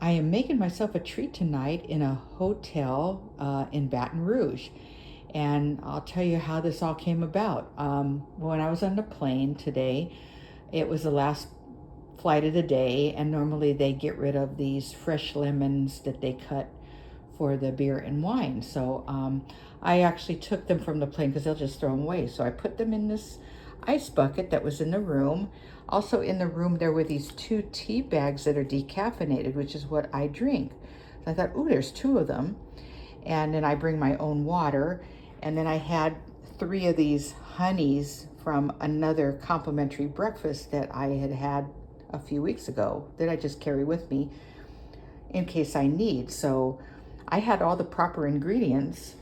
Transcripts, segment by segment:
I am making myself a treat tonight in a hotel in Baton Rouge. And I'll tell you how this all came about. When I was on the plane today, it was the last flight of the day, and normally they get rid of these fresh lemons that they cut for the beer and wine. So I actually took them from the plane because they'll just throw them away. So I put them in this ice bucket that was in the room. Also in the room there were these 2 tea bags that are decaffeinated, which is what I drink. So I thought, ooh, there's 2 of them. And then I bring my own water. And then I had 3 of these honeys from another complimentary breakfast that I had a few weeks ago that I just carry with me in case I need. So I had all the proper ingredients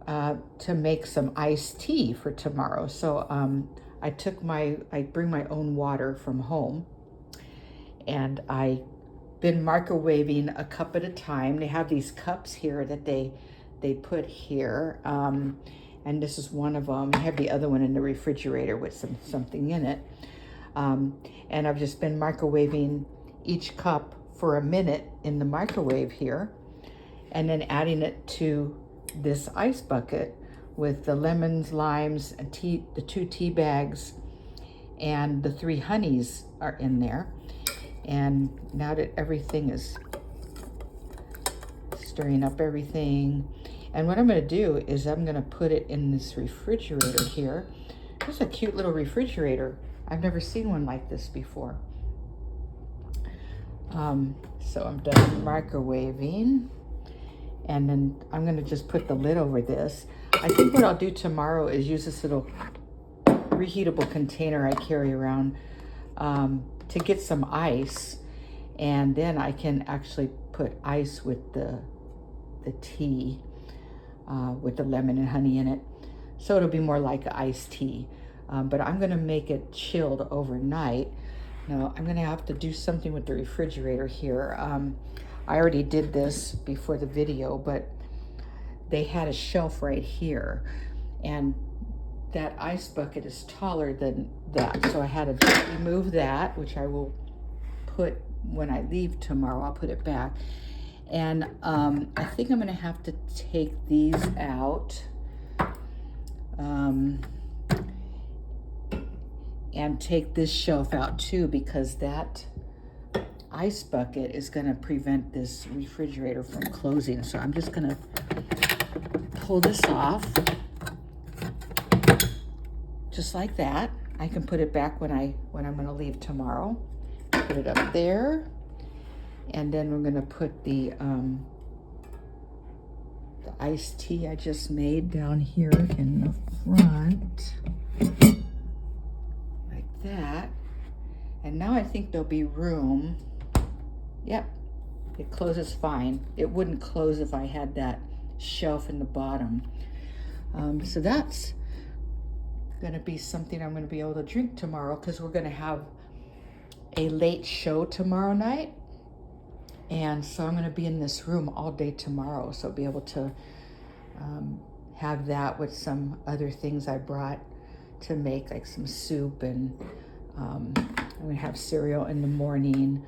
to make some iced tea for tomorrow. So I bring my own water from home, and I've been microwaving a cup at a time. They have these cups here that they put here, and this is one of them. I have the other one in the refrigerator with something in it, and I've just been microwaving each cup for a minute in the microwave here, and then adding it to this ice bucket with the lemons, limes, and the 2 tea bags, and the 3 honeys are in there. And now that everything is stirring up everything, and what I'm going to do is I'm going to put it in this refrigerator here. This is a cute little refrigerator. I've never seen one like this before. So I'm done microwaving, and then I'm going to just put the lid over this. I think what I'll do tomorrow is use this little reheatable container I carry around to get some ice, and then I can actually put ice with the tea with the lemon and honey in it, so it'll be more like iced tea. But I'm going to make it chilled overnight. Now I'm going to have to do something with the refrigerator here. I already did this before the video, but they had a shelf right here, and that ice bucket is taller than that. So I had to just remove that, which I will put when I leave tomorrow. I'll put it back. And I think I'm gonna have to take these out and take this shelf out too, because that ice bucket is gonna prevent this refrigerator from closing. So I'm just gonna pull this off just like that. I can put it back when I'm gonna leave tomorrow. Put it up there, and then we're gonna put the iced tea I just made down here in the front, like that. And now I think there'll be room. Yep, it closes fine. It wouldn't close if I had that shelf in the bottom. So that's gonna be something I'm gonna be able to drink tomorrow, because we're gonna have a late show tomorrow night, and so I'm gonna be in this room all day tomorrow, so I'll be able to have that with some other things I brought to make, like some soup, and I'm gonna have cereal in the morning.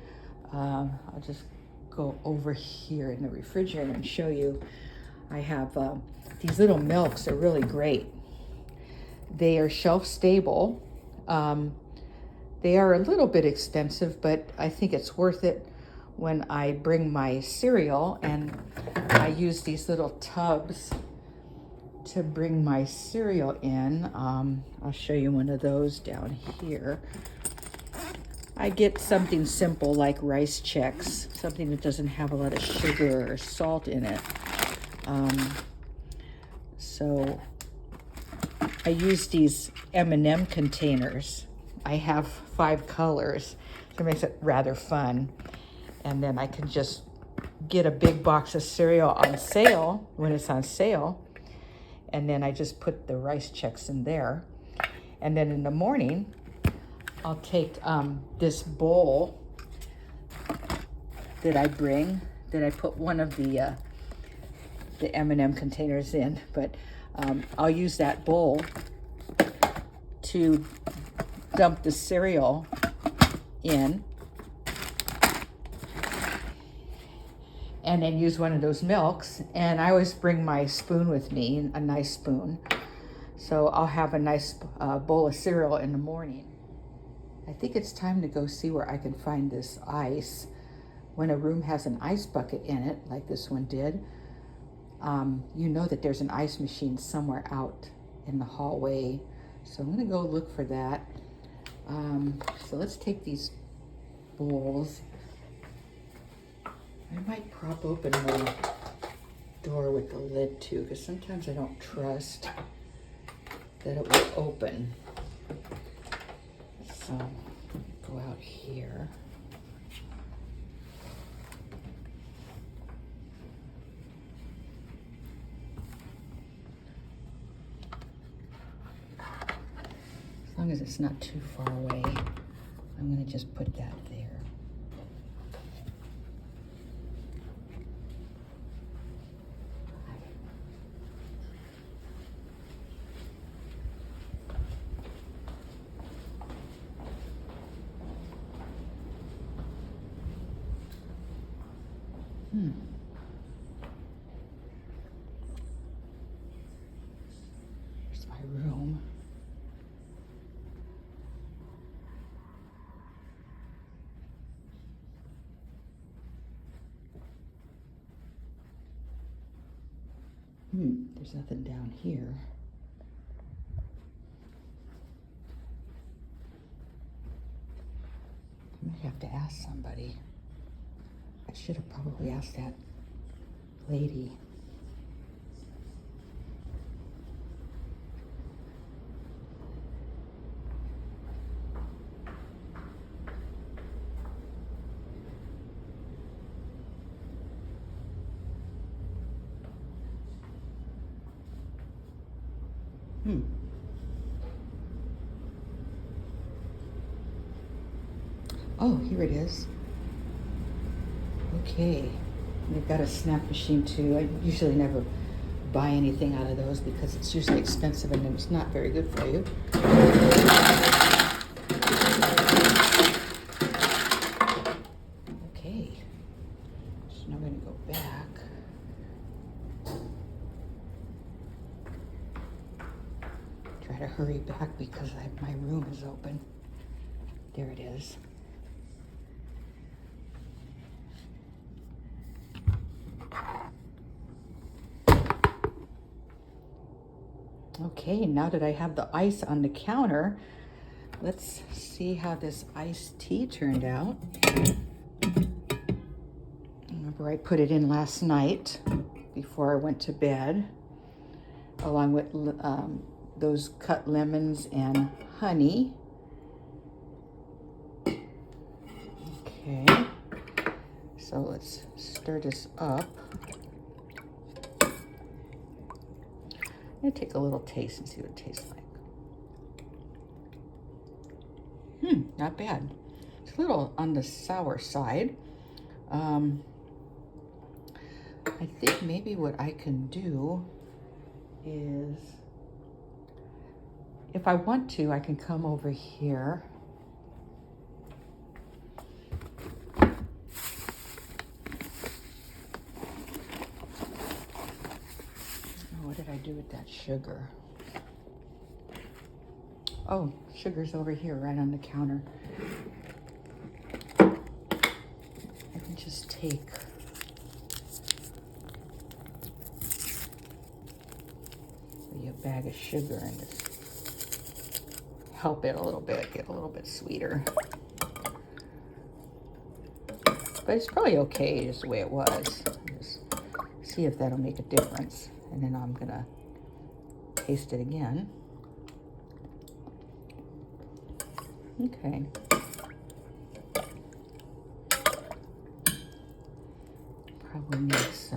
I'll just go over here in the refrigerator and show you. I have these little milks. Are really great. They are shelf stable. They are a little bit expensive, but I think it's worth it when I bring my cereal, and I use these little tubs to bring my cereal in. I'll show you one of those down here. I get something simple like rice checks, something that doesn't have a lot of sugar or salt in it. So I use these M&M containers. I have 5 colors, so it makes it rather fun. And then I can just get a big box of cereal on sale when it's on sale, and then I just put the rice checks in there. And then in the morning, I'll take this bowl that I bring, that I put one of the M&M containers in, but I'll use that bowl to dump the cereal in. and then use one of those milks. And I always bring my spoon with me, a nice spoon. So I'll have a nice bowl of cereal in the morning. I think it's time to go see where I can find this ice. When a room has an ice bucket in it, like this one did, you know that there's an ice machine somewhere out in the hallway. So I'm gonna go look for that. So let's take these bowls. I might prop open the door with the lid too, because sometimes I don't trust that it will open. So go out here. As long as it's not too far away, I'm going to just put that there. Here's my room. There's nothing down here. I might have to ask somebody. I should have probably asked that lady. Oh, here it is. Okay, they've got a snap machine too. I usually never buy anything out of those because it's usually expensive and it's not very good for you. Okay, so now I'm going to go back. Try to hurry back because my room is open. There it is. Okay, now that I have the ice on the counter, let's see how this iced tea turned out. Remember, I put it in last night before I went to bed, along with those cut lemons and honey. Okay, so let's stir this up. I'm gonna take a little taste and see what it tastes like. Not bad. It's a little on the sour side. I think maybe what I can do is, if I want to, I can come over here. What did I do with that sugar? Oh, sugar's over here, right on the counter. I can just take a bag of sugar and just help it a little bit, get a little bit sweeter. But it's probably okay just the way it was. Just see if that'll make a difference. And then I'm gonna taste it again. Okay. Probably needs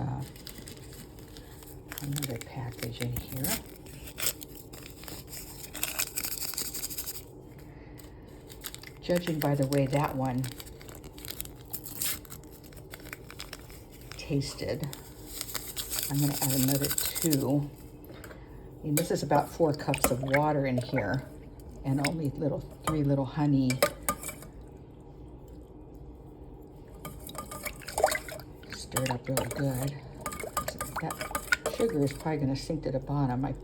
another package in here. Judging by the way that one tasted, I'm gonna add another 2. And this is about 4 cups of water in here and only 3 little honey stir it up really good. That sugar is probably going to sink to the bottom. I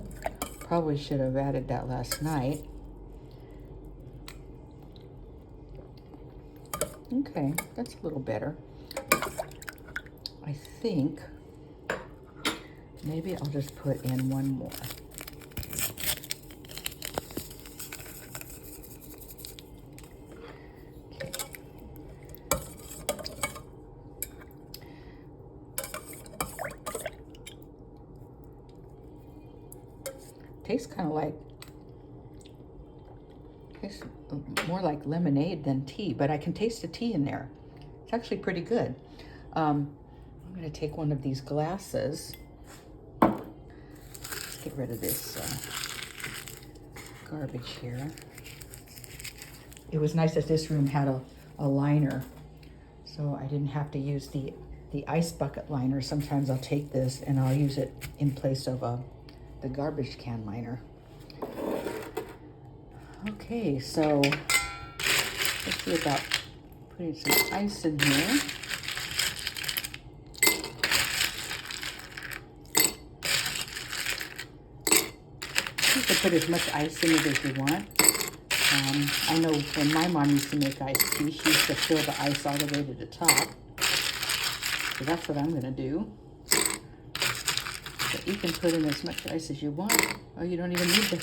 probably should have added that last night. Okay, that's a little better. I think maybe I'll just put in one more. Okay. Tastes kind of like, tastes more like lemonade than tea, but I can taste the tea in there. It's actually pretty good. I'm going to take one of these glasses. Let's get rid of this garbage here. It was nice that this room had a liner, so I didn't have to use the ice bucket liner. Sometimes I'll take this and I'll use it in place of the garbage can liner. Okay, so let's see about putting some ice in here. You can put as much ice in it as you want. I know when my mom used to make iced tea, she used to fill the ice all the way to the top. So that's what I'm going to do. But you can put in as much ice as you want. Oh, you don't even need to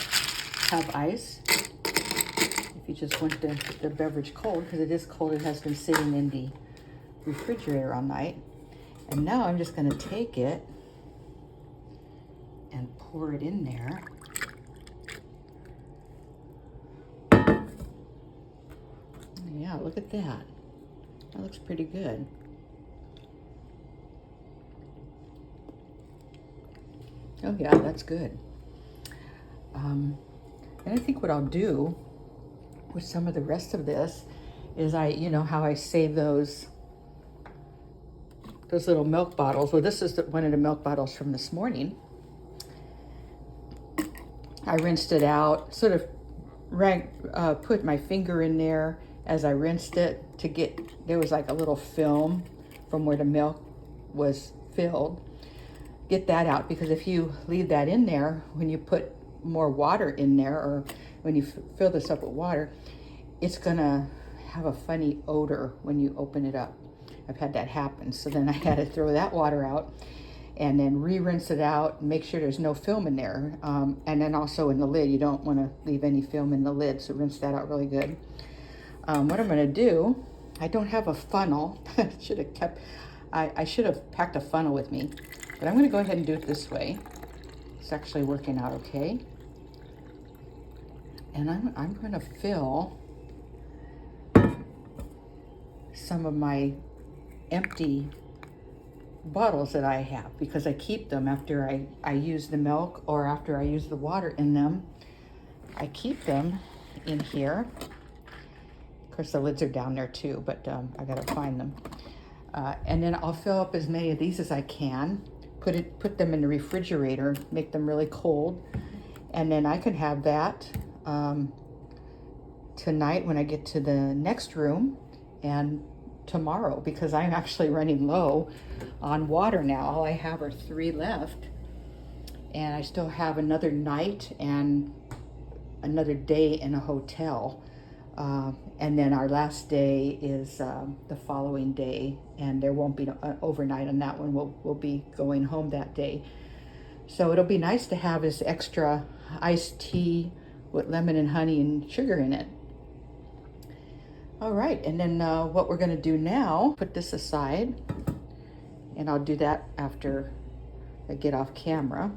have ice. If you just want the beverage cold, because it is cold, it has been sitting in the refrigerator all night. And now I'm just going to take it and pour it in there. Yeah, look at that. That looks pretty good. Oh yeah, that's good. And I think what I'll do with some of the rest of this is you know how I save those little milk bottles. Well, this is one of the milk bottles from this morning. I rinsed it out, sort of put my finger in there as I rinsed it to get, there was like a little film from where the milk was filled. Get that out, because if you leave that in there, when you put more water in there, or when you fill this up with water, it's gonna have a funny odor when you open it up. I've had that happen. So then I had to throw that water out and then re-rinse it out, make sure there's no film in there. And then also in the lid, you don't wanna leave any film in the lid, so rinse that out really good. What I'm gonna do, I don't have a funnel. I should have packed a funnel with me, but I'm gonna go ahead and do it this way. It's actually working out okay. And I'm gonna fill some of my empty bottles that I have, because I keep them after I use the milk or after I use the water in them. I keep them in here. Of course, the lids are down there too, but I gotta find them. And then I'll fill up as many of these as I can, put them in the refrigerator, make them really cold, and then I can have that tonight when I get to the next room, and tomorrow, because I'm actually running low on water now. All I have are 3 left, and I still have another night and another day in a hotel. And then our last day is the following day, and there won't be an overnight on that one. We'll be going home that day. So it'll be nice to have this extra iced tea with lemon and honey and sugar in it. All right, and then what we're gonna do now, put this aside, and I'll do that after I get off camera.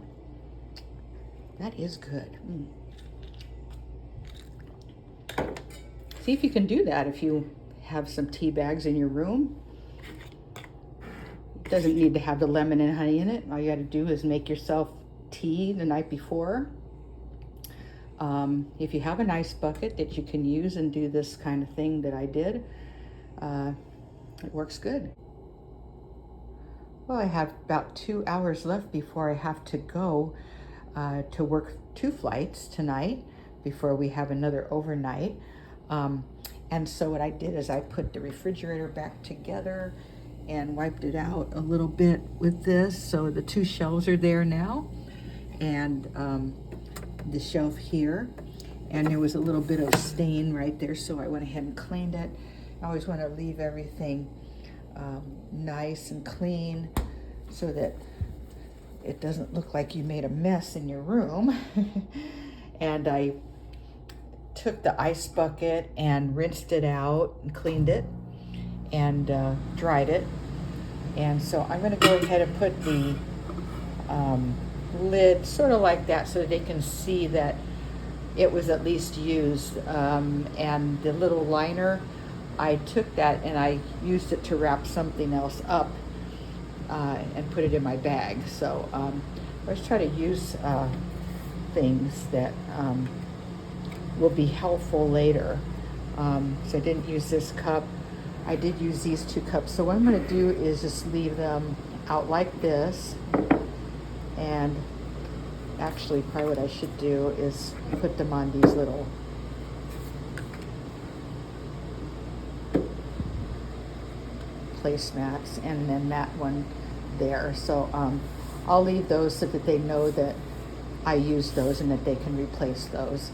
That is good. See if you can do that if you have some tea bags in your room. It doesn't need to have the lemon and honey in it. All you gotta do is make yourself tea the night before. If you have an ice bucket that you can use and do this kind of thing that I did, it works good. Well, I have about 2 hours left before I have to go to work 2 flights tonight before we have another overnight. And so what I did is I put the refrigerator back together, and wiped it out a little bit with this. So the 2 shelves are there now, and the shelf here. And there was a little bit of stain right there, so I went ahead and cleaned it. I always want to leave everything nice and clean so that it doesn't look like you made a mess in your room. And I took the ice bucket and rinsed it out and cleaned it and dried it. And so I'm going to go ahead and put the lid sort of like that so that they can see that it was at least used. And the little liner, I took that and I used it to wrap something else up and put it in my bag. So I always try to use things that will be helpful later. So I didn't use this cup. I did use these 2 cups. So what I'm going to do is just leave them out like this. And actually, probably what I should do is put them on these little placemats, and then that one there. So I'll leave those so that they know that I used those and that they can replace those.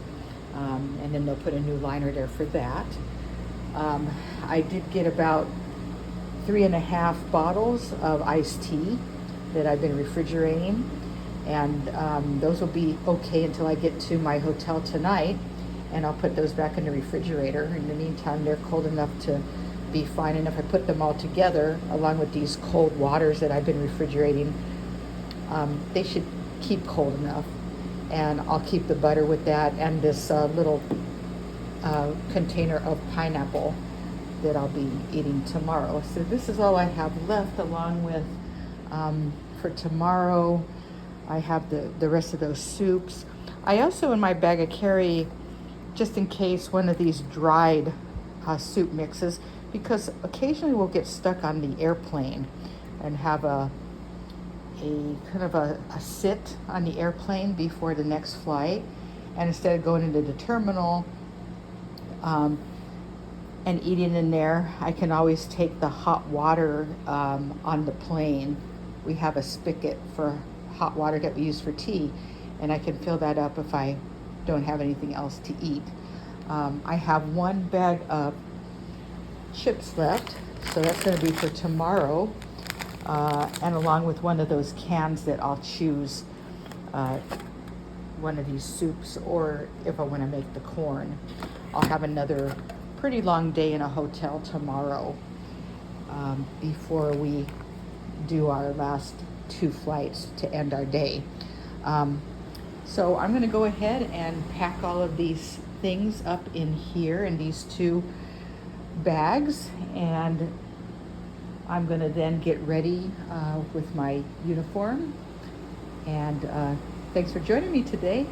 And then they'll put a new liner there for that. I did get about 3.5 bottles of iced tea that I've been refrigerating, and those will be okay until I get to my hotel tonight, and I'll put those back in the refrigerator. In the meantime, they're cold enough to be fine, and if I put them all together along with these cold waters that I've been refrigerating, they should keep cold enough. And I'll keep the butter with that and this little container of pineapple that I'll be eating tomorrow. So this is all I have left, along with for tomorrow I have the rest of those soups. I also, in my bag, I carry, just in case, one of these dried soup mixes, because occasionally we'll get stuck on the airplane and have a kind of a sit on the airplane before the next flight, and instead of going into the terminal and eating in there, I can always take the hot water on the plane. We have a spigot for hot water that we use for tea, and I can fill that up if I don't have anything else to eat. I have 1 bag of chips left, so that's going to be for tomorrow. And along with one of those cans that I'll choose one of these soups, or if I want to make the corn. I'll have another pretty long day in a hotel tomorrow before we do our last 2 flights to end our day. So I'm going to go ahead and pack all of these things up in here in these 2 bags, and I'm going to then get ready with my uniform. And thanks for joining me today.